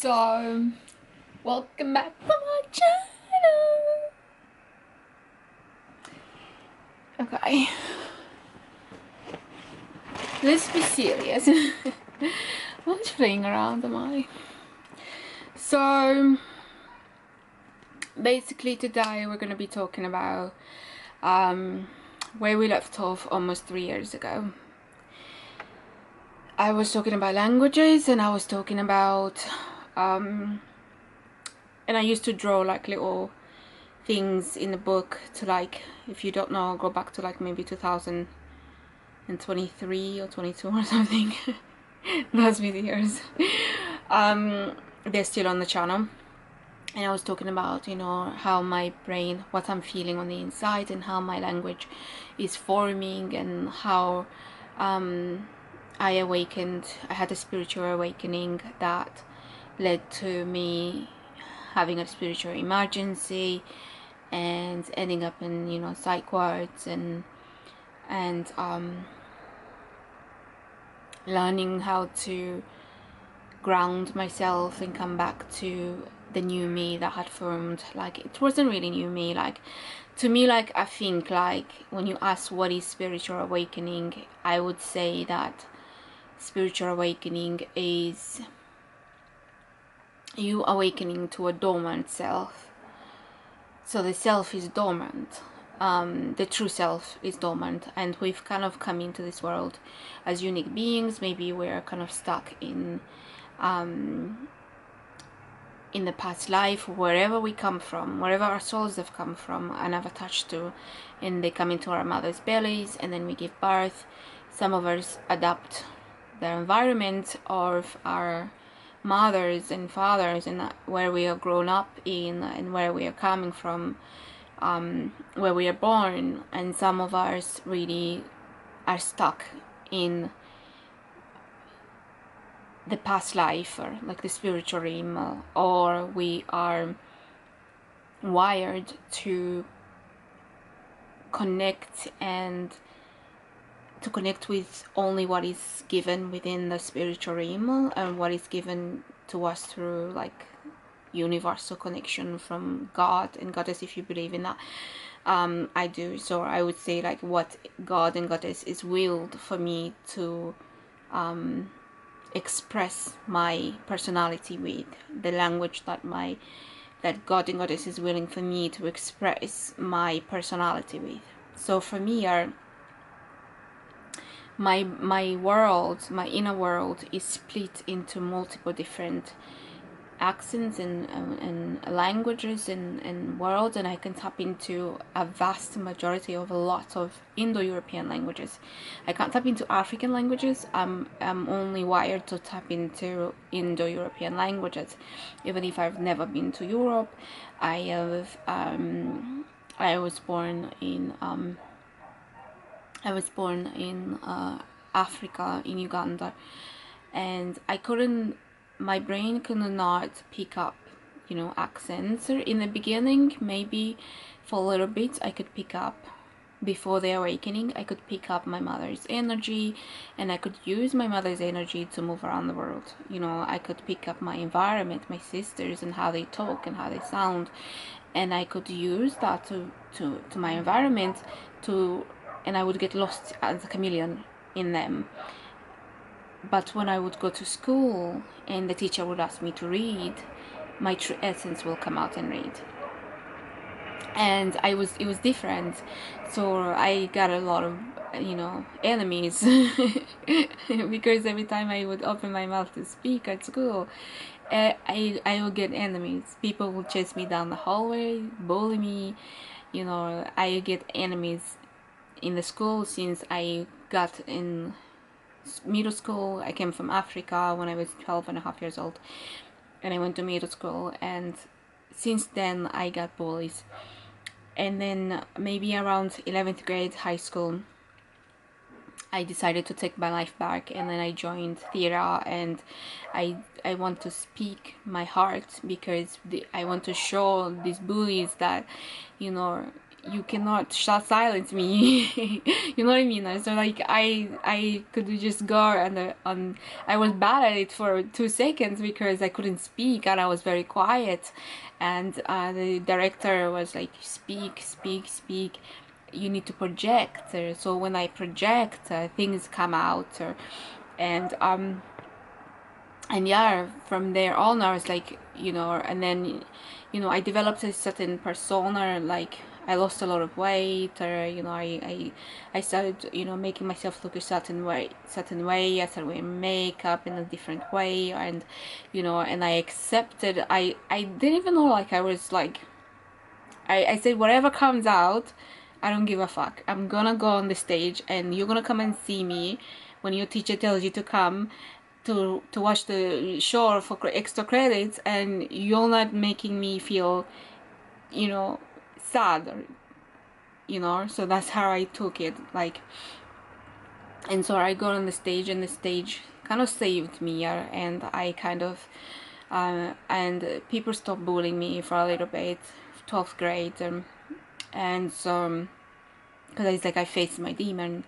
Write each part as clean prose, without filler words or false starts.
So, welcome back to my channel. Okay, let's be serious. I'm just playing around, am I? So, basically today we're going to be talking about where we left off almost 3 years ago. I was talking about languages, and I was talking about and I used to draw like little things in the book to, like, if you don't know, go back to like maybe 2023 or 22 or something. Those videos, they're still on the channel. And I was talking about, you know, how my brain, what I'm feeling on the inside, and how my language is forming, and how I had a spiritual awakening that led to me having a spiritual emergency and ending up in, you know, psych wards, and learning how to ground myself and come back to the new me that had formed. Like, it wasn't really new me, like, to me, like, I think, like, when you ask what is spiritual awakening, I would say that spiritual awakening is you awakening to a dormant self. So the self is dormant, the true self is dormant, and we've kind of come into this world as unique beings. Maybe we're kind of stuck in the past life, wherever we come from, wherever our souls have come from and have attached to, and they come into our mother's bellies, and then we give birth. Some of us adapt the environment of our mothers and fathers, and where we are grown up in, and where we are coming from, where we are born. And some of us really are stuck in the past life, or like the spiritual realm, or we are wired to connect with only what is given within the spiritual realm, and what is given to us through like universal connection from God and Goddess, if you believe in that. I do. So I would say, like, what God and Goddess is willed for me to express my personality with, the language that God and Goddess is willing for me to express my personality with. So for me, my world, my inner world, is split into multiple different accents and languages and worlds, and I can tap into a vast majority of a lot of Indo-European languages. I can't tap into African languages. I'm only wired to tap into Indo-European languages. Even if I've never been to Europe, I was born in Africa, in Uganda, and my brain could not pick up, you know, accents. In the beginning, maybe for a little bit I could pick up. Before the awakening, I could pick up my mother's energy, and I could use my mother's energy to move around the world. You know, I could pick up my environment, my sisters, and how they talk and how they sound, and I could use that to my environment, and I would get lost as a chameleon in them. But when I would go to school and the teacher would ask me to read, my true essence will come out and read. And it was different. So I got a lot of, you know, enemies because every time I would open my mouth to speak at school, I would get enemies. People would chase me down the hallway, bully me. You know, I get enemies in the school since I got in middle school. I came from Africa when I was 12 and a half years old, and I went to middle school, and since then I got bullies. And then maybe around 11th grade, high school, I decided to take my life back, and then I joined theater, and I want to speak my heart, because I want to show these bullies that, you know, you cannot silence me. You know what I mean? So like I could just go and I was bad at it for 2 seconds because I couldn't speak and I was very quiet, and the director was like, speak, speak, speak, you need to project. So when I project, things come out, and yeah, from there on I was like, and then I developed a certain persona. Like I lost a lot of weight, or I started making myself look a certain way. I started wearing makeup in a different way, and and I accepted. I didn't even know, like, I was like, I said, whatever comes out, I don't give a fuck. I'm gonna go on the stage and you're gonna come and see me when your teacher tells you to come to watch the show for extra credits, and you're not making me feel, sad, or, so that's how I took it. Like, and so I got on the stage, and the stage kind of saved me, and I kind of and people stopped bullying me for a little bit, 12th grade, and so because it's like I faced my demon.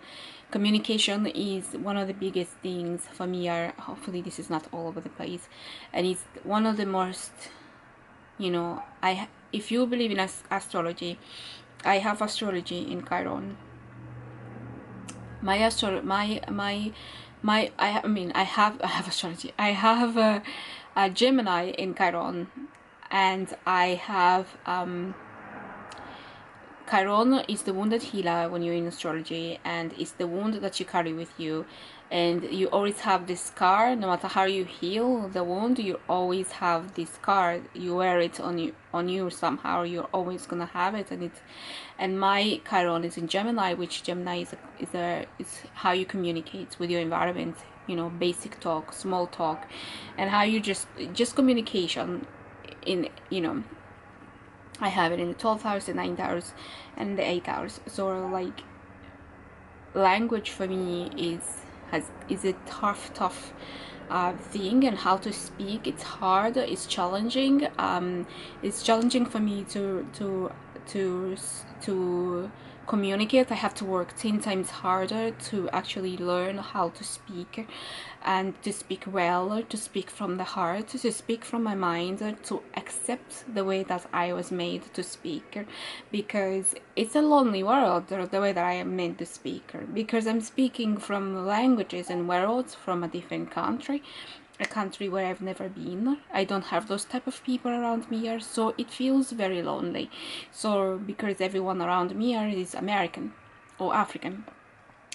Communication is one of the biggest things for me. Hopefully this is not all over the place, and it's one of the most, if you believe in astrology, I have astrology in Chiron. I have astrology. I have a Gemini in Chiron, and I have Chiron is the wounded healer when you're in astrology, and it's the wound that you carry with you, and you always have this scar. No matter how you heal the wound, you always have this scar. You wear it on you somehow. You're always gonna have it, and my Chiron is in Gemini, which Gemini is how you communicate with your environment. Basic talk, small talk, and how you just communication in I have it in the 12th house, the 9th house, and the 8th house. So like, language for me is a tough thing, and how to speak, it's hard, it's challenging. It's challenging for me to communicate. I have to work 10 times harder to actually learn how to speak, and to speak well, to speak from the heart, to speak from my mind, to accept the way that I was made to speak, because it's a lonely world, the way that I am meant to speak, because I'm speaking from languages and words from a different country, a country where I've never been. I don't have those type of people around me here, so it feels very lonely. So because everyone around me here is American or African,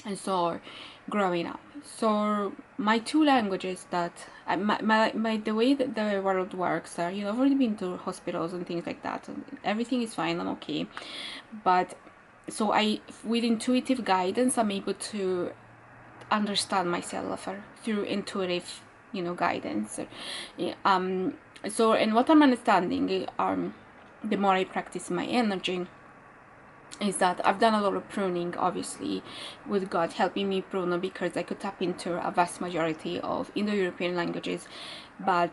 and so growing up, so my two languages that the way that the world works are, I've already been to hospitals and things like that, and everything is fine, I'm okay, but so with intuitive guidance, I'm able to understand myself through intuitive guidance. So, and what I'm understanding, the more I practice my energy, is that I've done a lot of pruning, obviously, with God helping me prune, because I could tap into a vast majority of Indo-European languages, but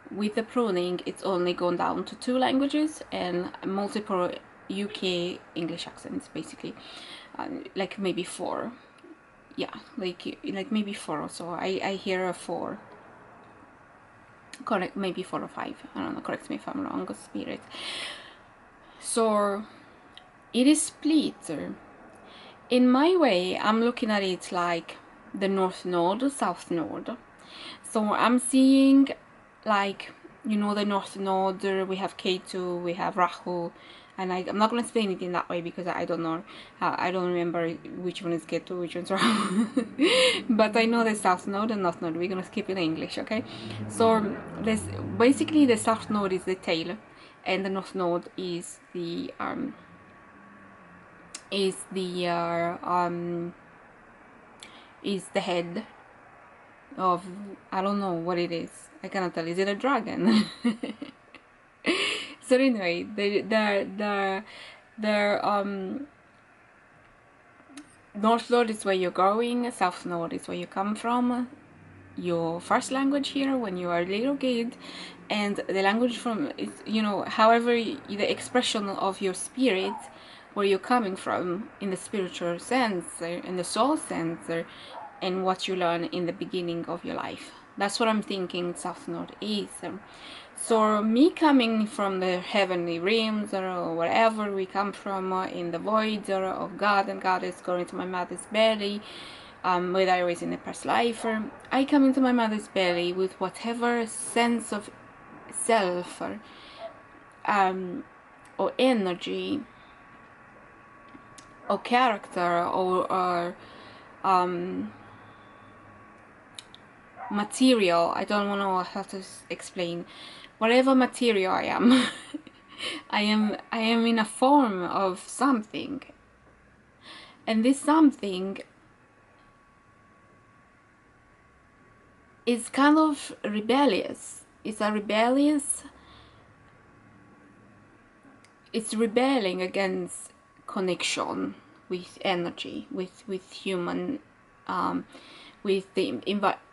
with the pruning it's only gone down to 2 languages and multiple UK English accents, basically, like maybe 4. Yeah, like maybe 4 or so. I hear a 4. Correct, maybe 4 or 5. I don't know. Correct me if I'm wrong, spirit. So it is split. In my way, I'm looking at it like the North Node, South Node. So I'm seeing, like, the North Node. We have Ketu, we have Rahu. And I'm not going to explain it in that way because I don't know. I don't remember which one is Ketu, which one's Rahu. But I know the South Node and North Node. We're going to skip it in English, okay? So basically the South Node is the tail, and the North Node is the head of, I don't know what it is. I cannot tell. Is it a dragon? So anyway, the North Node is where you're going, South Node is where you come from, your first language here when you are a little kid, and the language from is, however the expression of your spirit where you're coming from in the spiritual sense, in the soul sense, and what you learn in the beginning of your life. That's what I'm thinking South Node is. So me coming from the heavenly realms or wherever we come from, in the void of God and Goddess, going to my mother's belly, whether I was in a past life, I come into my mother's belly with whatever sense of self or energy or character or material. I don't know how to explain. Whatever material I am, I am in a form of something, and this something is kind of rebellious. It's a rebellious. It's rebelling against connection with energy, with human, with the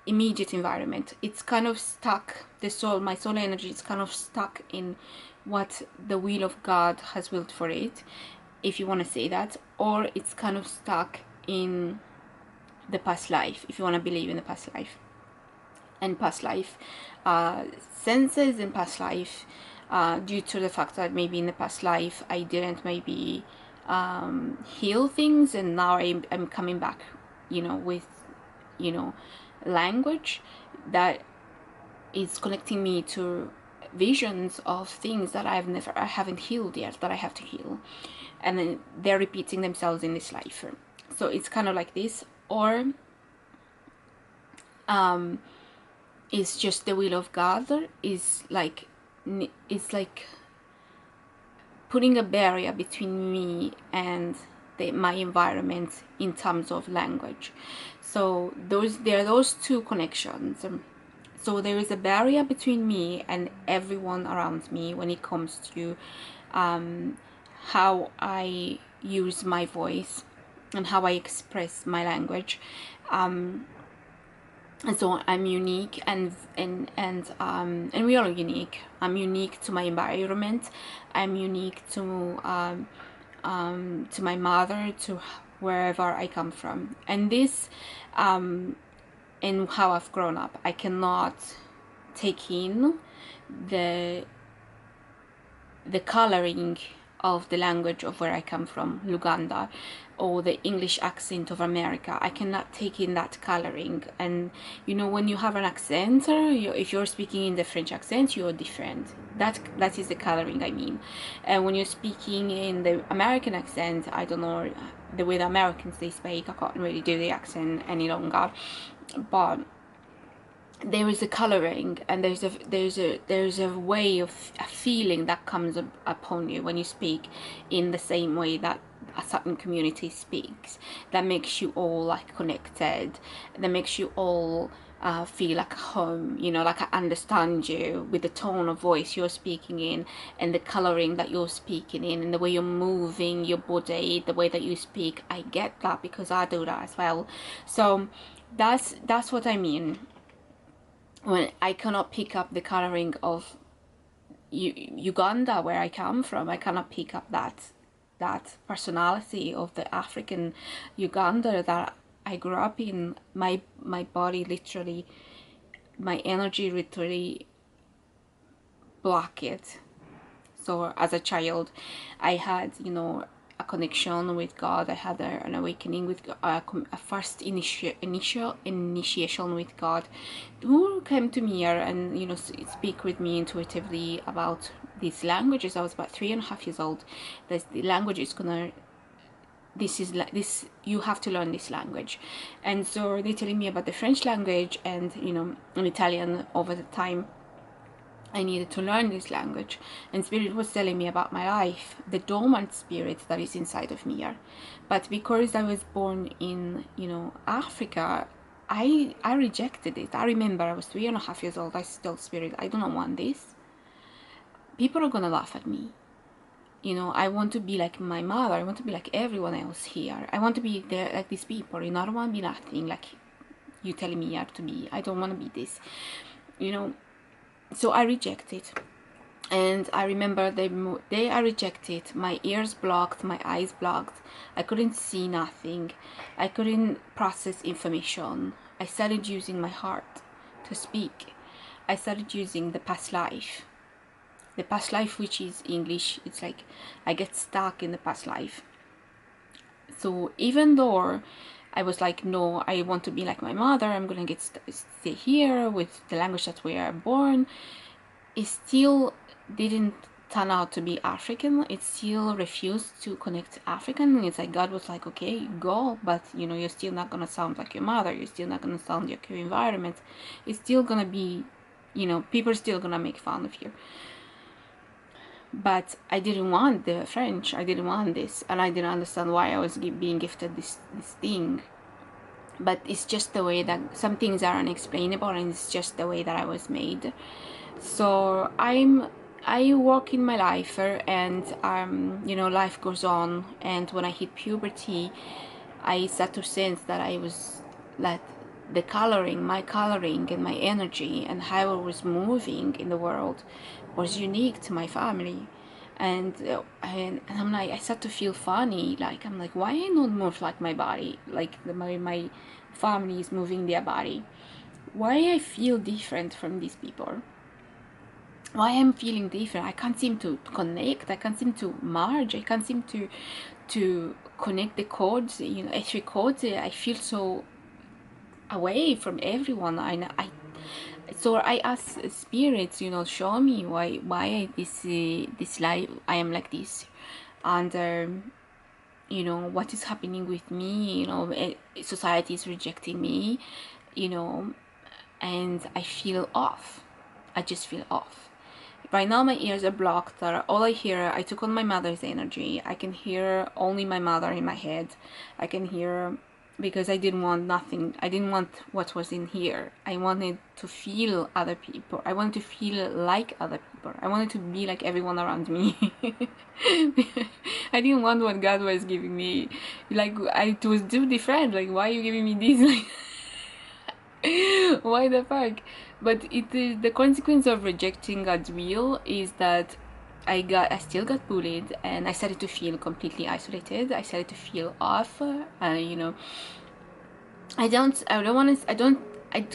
immediate environment. It's kind of stuck. The soul, my soul energy, is kind of stuck in what the will of God has willed for it, if you want to say that, or it's kind of stuck in the past life, if you want to believe in the past life, and past life senses and past life, due to the fact that maybe in the past life I didn't maybe heal things, and now I'm coming back, with language that is connecting me to visions of things that I haven't healed yet, that I have to heal, and then they're repeating themselves in this life. So it's kind of like this, or it's just the will of God. It's like putting a barrier between me and my environment in terms of language. So there are those two connections. So there is a barrier between me and everyone around me when it comes to how I use my voice and how I express my language. And so I'm unique, and we all are unique. I'm unique to my environment. I'm unique to my mother, to wherever I come from, and this and how I've grown up. I cannot take in the coloring of the language of where I come from, Luganda, or the English accent of America. I cannot take in that coloring. And when you have an accent, if you're speaking in the French accent, you're different. That is the coloring I mean. And when you're speaking in the American accent, I don't know the way the Americans they speak. I can't really do the accent any longer, but there is a coloring, and there's a way of a feeling that comes upon you when you speak in the same way that a certain community speaks, that makes you all like connected, that makes you all feel like a home, like I understand you, with the tone of voice you're speaking in, and the coloring that you're speaking in, and the way you're moving your body, the way that you speak. I get that because I do that as well. So that's what I mean when I cannot pick up the coloring of Uganda, where I come from. I cannot pick up that personality of the African Uganda that I grew up in. My body literally, my energy literally blocked it. So as a child, I had a connection with God. I had an awakening with a first initiation with God, who came to me and speak with me intuitively about these languages. I was about 3.5 years old. The language is gonna. This is like this. You have to learn this language, and so they're telling me about the French language and in Italian over the time. I needed to learn this language, and Spirit was telling me about my life, the dormant spirit that is inside of me here. But because I was born in Africa, I rejected it. I remember I was 3.5 years old. I told Spirit, I do not want this. People are gonna laugh at me. I want to be like my mother. I want to be like everyone else here. I want to be there like these people. I don't want to be nothing like you telling me I have to be. I don't want to be this. So I reject it. And I remember they are rejected, my ears blocked, my eyes blocked, I couldn't see nothing, I couldn't process information. I started using my heart to speak. I started using the past life. The past life, which is English, it's like I get stuck in the past life. So even though I was like, no, I want to be like my mother, I'm gonna stay here with the language that we are born, it still didn't turn out to be African. It still refused to connect to African. It's like God was like, okay, go, but you know, you're still not gonna sound like your mother. You're still not gonna sound like your environment. It's still gonna be, you know, people are still gonna make fun of you. But I didn't want the French. I didn't want this, and I didn't understand why I was being gifted this thing. But it's just the way that some things are unexplainable, and it's just the way that I was made. So I walk in my life, and you know, life goes on. And when I hit puberty, I start to sense that I was that the coloring, my coloring and my energy and how I was moving in the world was unique to my family. And I'm like, I start to feel funny. Like, I'm like, why I not move like my body? Like my family is moving their body. Why I feel different from these people? Why I'm feeling different? I can't seem to connect. I can't seem to merge. I can't seem to connect the chords. You know, actually chords. I feel so away from everyone. So I ask spirits, you know, show me why this life I am like this, and you know, what is happening with me. You know, society is rejecting me. You know, and I feel off. I just feel off. Right now my ears are blocked. All I hear, I took on my mother's energy. I can hear only my mother in my head. I can hear, because I didn't want nothing. I didn't want what was in here. I wanted to feel other people. I wanted to feel like other people. I wanted to be like everyone around me. I didn't want what God was giving me. Like, it was too different. Like, why are you giving me this? Like, why the fuck? But it is the consequence of rejecting God's will is that I still got bullied, and I started to feel completely isolated. I started to feel off. You know, I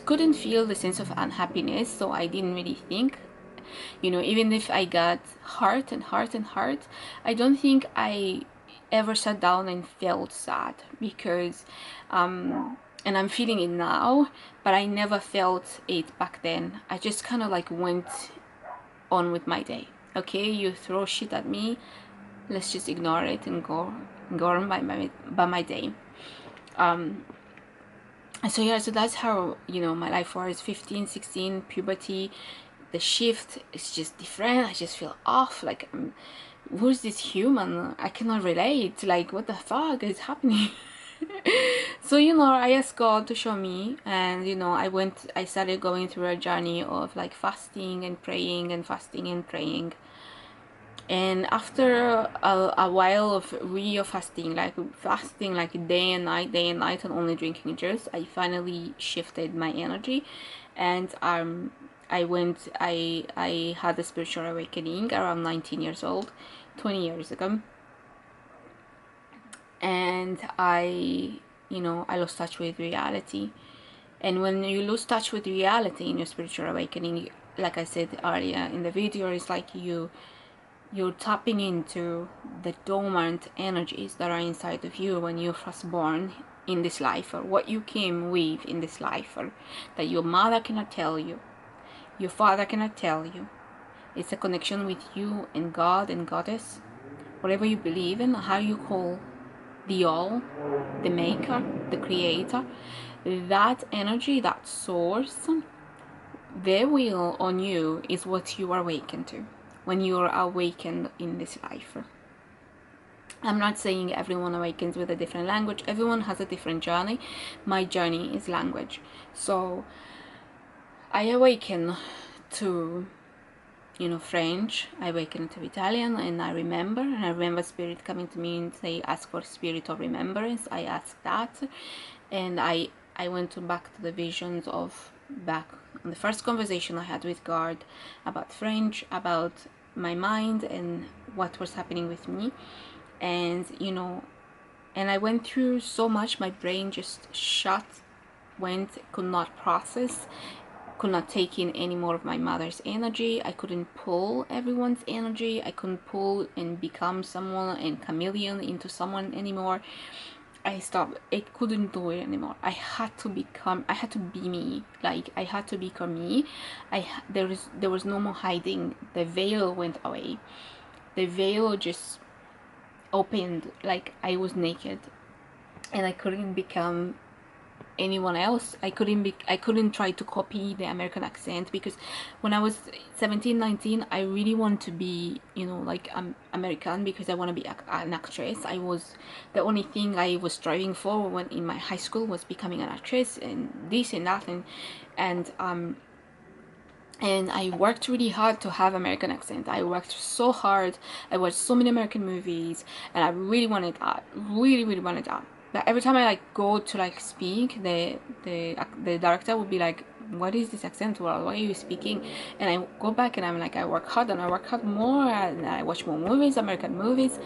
couldn't feel the sense of unhappiness, so I didn't really think. You know, even if I got hurt and hurt and hurt, I don't think I ever sat down and felt sad, because and I'm feeling it now, but I never felt it back then. I just kind of like went on with my day. Okay, you throw shit at me, let's just ignore it and go on by my day. So yeah, so that's how, you know, my life was. 15, 16, puberty, the shift is just different. I just feel off. Like, who's this human? I cannot relate. Like, what the fuck is happening? So, you know, I asked God to show me, and you know, I started going through a journey of like fasting and praying and fasting and praying. And after a while of real fasting like day and night, and only drinking juice, I shifted my energy. And I had a spiritual awakening around 19 years old, 20 years ago. And I lost touch with reality. And when you lose touch with reality in your spiritual awakening, like I said earlier in the video, it's like you're tapping into the dormant energies that are inside of you when you're first born in this life, or what you came with in this life, or that your mother cannot tell you, your father cannot tell you. It's a connection with you and God and Goddess, whatever you believe in, how you call the all, the maker, the creator. That energy, that source, their will on you is what you are awakened to when you are awakened in this life. I'm not saying everyone awakens with a different language. Everyone has a different journey. My journey is language. So I awaken to, you know, French. I awaken to Italian, and I remember spirit coming to me and say, ask for spirit of remembrance. I asked that, and I went back to the visions of back on the first conversation I had with God about French, about my mind and what was happening with me. And and I went through so much, my brain just shut, could not process, could not take in any more of my mother's energy. I couldn't pull everyone's energy. I couldn't pull and become someone and chameleon into someone anymore. I stopped. I couldn't do it anymore. I had to be me. Like, I had to become me. There was no more hiding. The veil went away. The veil just opened, like I was naked, and I couldn't become anyone else. I couldn't try to copy the American accent, because when I was 17, 19, I really wanted to be, like, American, because I want to be an actress. The only thing I was striving for when in my high school was becoming an actress, and this and that, and I worked really hard to have American accent. I worked so hard. I watched so many American movies, and I really wanted that. Really, really wanted that. But every time I go to speak, the director would be like, "What is this accent? Well, why are you speaking?" And I go back and I'm like, I work hard and I work hard more, and I watch more movies, American movies,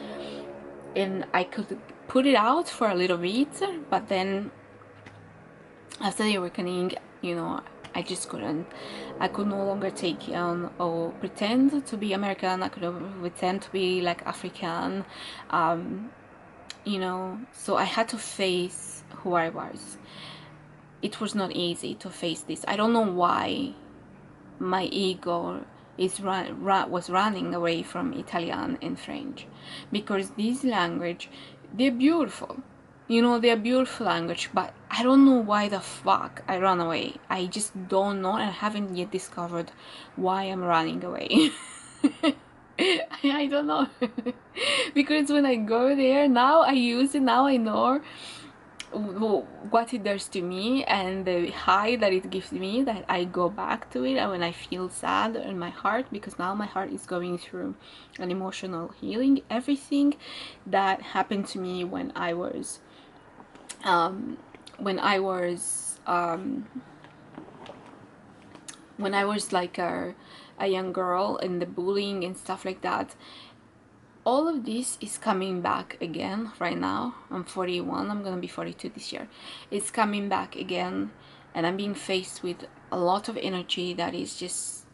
and I could put it out for a little bit, but then after the awakening, I just couldn't. I could no longer take on or pretend to be American. I could pretend to be like African, so I had to face who I was. It was not easy to face this. I don't know why my ego was running away from Italian and French, because this language, they're beautiful. They're beautiful language, but I don't know why the fuck I run away. I just don't know, and I haven't yet discovered why I'm running away. I don't know. Because when I go there, now I use it, now I know what it does to me and the high that it gives me, that I go back to it. And when I feel sad in my heart, because now my heart is going through an emotional healing, everything that happened to me when I was um, when I was like a young girl, and the bullying and stuff like that, all of this is coming back again right now. I'm 41, I'm gonna be 42 this year. It's coming back again, and I'm being faced with a lot of energy that is just,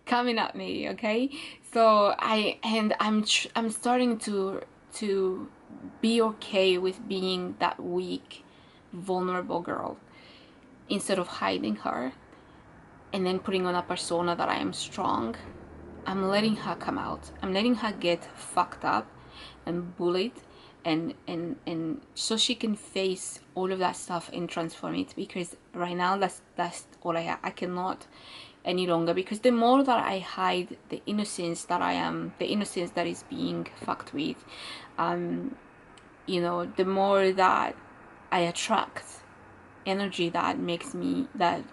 coming at me, okay? So I'm starting to be okay with being that weak, vulnerable girl, instead of hiding her and then putting on a persona that I am strong. I'm letting her come out. I'm letting her get fucked up and bullied, and so she can face all of that stuff and transform it, because right now that's all I cannot any longer, because the more that I hide the innocence that I am, the innocence that is being fucked with, the more that I attract energy that makes me, that